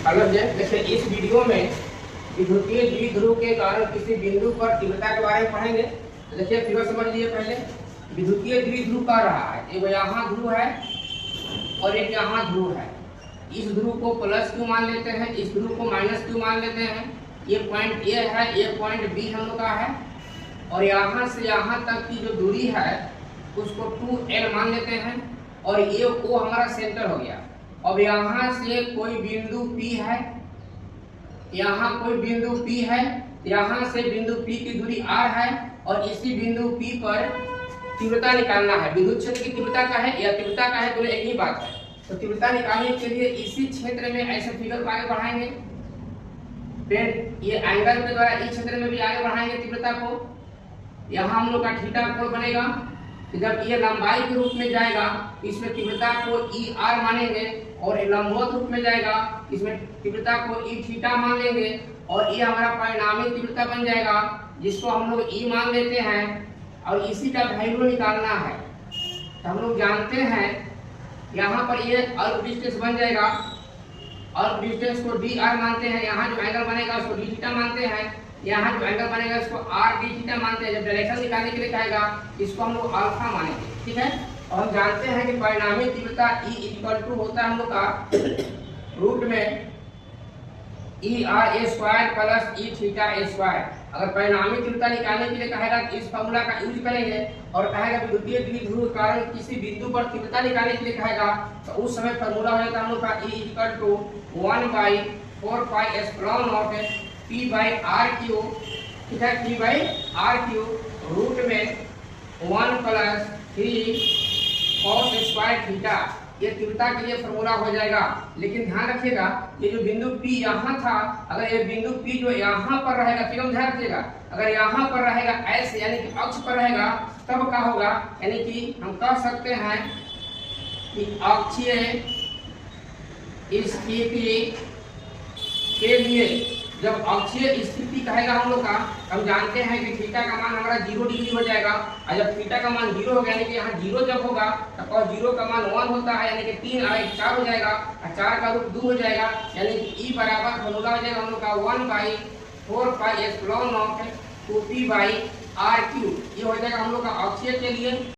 अलग है। जैसे इस वीडियो में विद्युतीय द्विध्रुव के कारण किसी बिंदु पर तीव्रता के बारे में पढ़ेंगे। तो देखिए फिगर समझ लीजिए। पहले विद्युतीय द्विध्रुव कह रहा है एक यहाँ ध्रुव है और एक यहाँ ध्रुव है। इस ध्रुव को प्लस क्यू मान लेते हैं, इस ध्रुव को माइनस क्यू मान लेते हैं। ये पॉइंट ए है, ये पॉइंट बी हम लोग का है और यहाँ से यहाँ तक की जो दूरी है उसको 2l मान लेते हैं और ये ओ हमारा सेंटर हो गया। अब यहाँ से कोई बिंदु P है, यहाँ कोई बिंदु P है, यहाँ से बिंदु P की दूरी r है और इसी बिंदु P पर तीव्रता निकालना है। विद्युत क्षेत्र की तीव्रता का है या तीव्रता का है, दोनों एक ही बात है। तो तीव्रता निकालने के लिए इसी क्षेत्र में ऐसे फिगर को आगे बढ़ाएंगे, फिर ये एंगल के द्वारा इस क्षेत्र में भी आगे बढ़ाएंगे तीव्रता को। यहाँ हम लोग का थीटा कोण बनेगा। जब ये लंबाई के रूप में जाएगा इसमें तीव्रता को ER मानेंगे और लंबवत रूप में जाएगा इसमें तीव्रता को E थीटा मान लेंगे और ये हमारा परिणामी तीव्रता बन जाएगा जिसको हम लोग E मान लेते हैं और इसी का वैल्यू निकालना है। तो हम लोग जानते हैं यहाँ पर ये अर्क डिस्टेंस बन जाएगा, अर्क डिस्टेंस को dr मानते हैं। यहाँ जो एंगल बनेगा उसको d थीटा मानते हैं, यहाँ जो एंगल बनेगा इसको r d थीटा मानते हैं। जब डायरेक्शन निकालने के लिए कहेगा इसको हम लोग अल्फा मानेंगे, ठीक है। और हम जानते हैं कि परिणामी तीव्रता E इक्वल टू होता है हम लोग का रूट में ER² प्लस E θ²। अगर परिणामी तीव्रता निकालने के लिए कहेगा तो इस फॉर्मूला का यूज करेंगे और कहेगा विद्युतीय द्विध्रुव के कारण किसी बिंदु पर तीव्रता निकालने के लिए कहेगा तो उस समय फॉर्मूला हो जाता है हम लोग का E इक्वल टू 1/4πε0 P/r³, ठीक है, P/r³ रूट में 1 + 3 cos² थीटा। ये तीव्रता के लिए फॉर्मूला हो जाएगा। लेकिन ध्यान रखिएगा ये जो बिंदु P यहाँ था, अगर ये बिंदु P जो यहाँ पर रहेगा, फिर ध्यान रखिएगा अगर यहाँ पर रहेगा ऐसे यानी कि अक्ष पर रहेगा तब क्या होगा, यानी कि हम कह सकते हैं कि अक्षीय स्थिति के लिए जब अक्षीय स्थिति कहेगा हम लोग का, हम जानते हैं कि थीटा का मान हमारा 0 डिग्री हो जाएगा और जब थीटा का मान 0 हो गया यानी कि यहाँ 0 जब होगा तो cos 0 का मान 1 होता है यानी कि 3 और 1 4 हो जाएगा और 4 का रूट 2 हो जाएगा यानी कि E बराबर फॉर्मूला हो जाएगा हम लोग का 1/4πε0 2P/r³। ये हो जाएगा हम लोग का अक्षीय के लिए।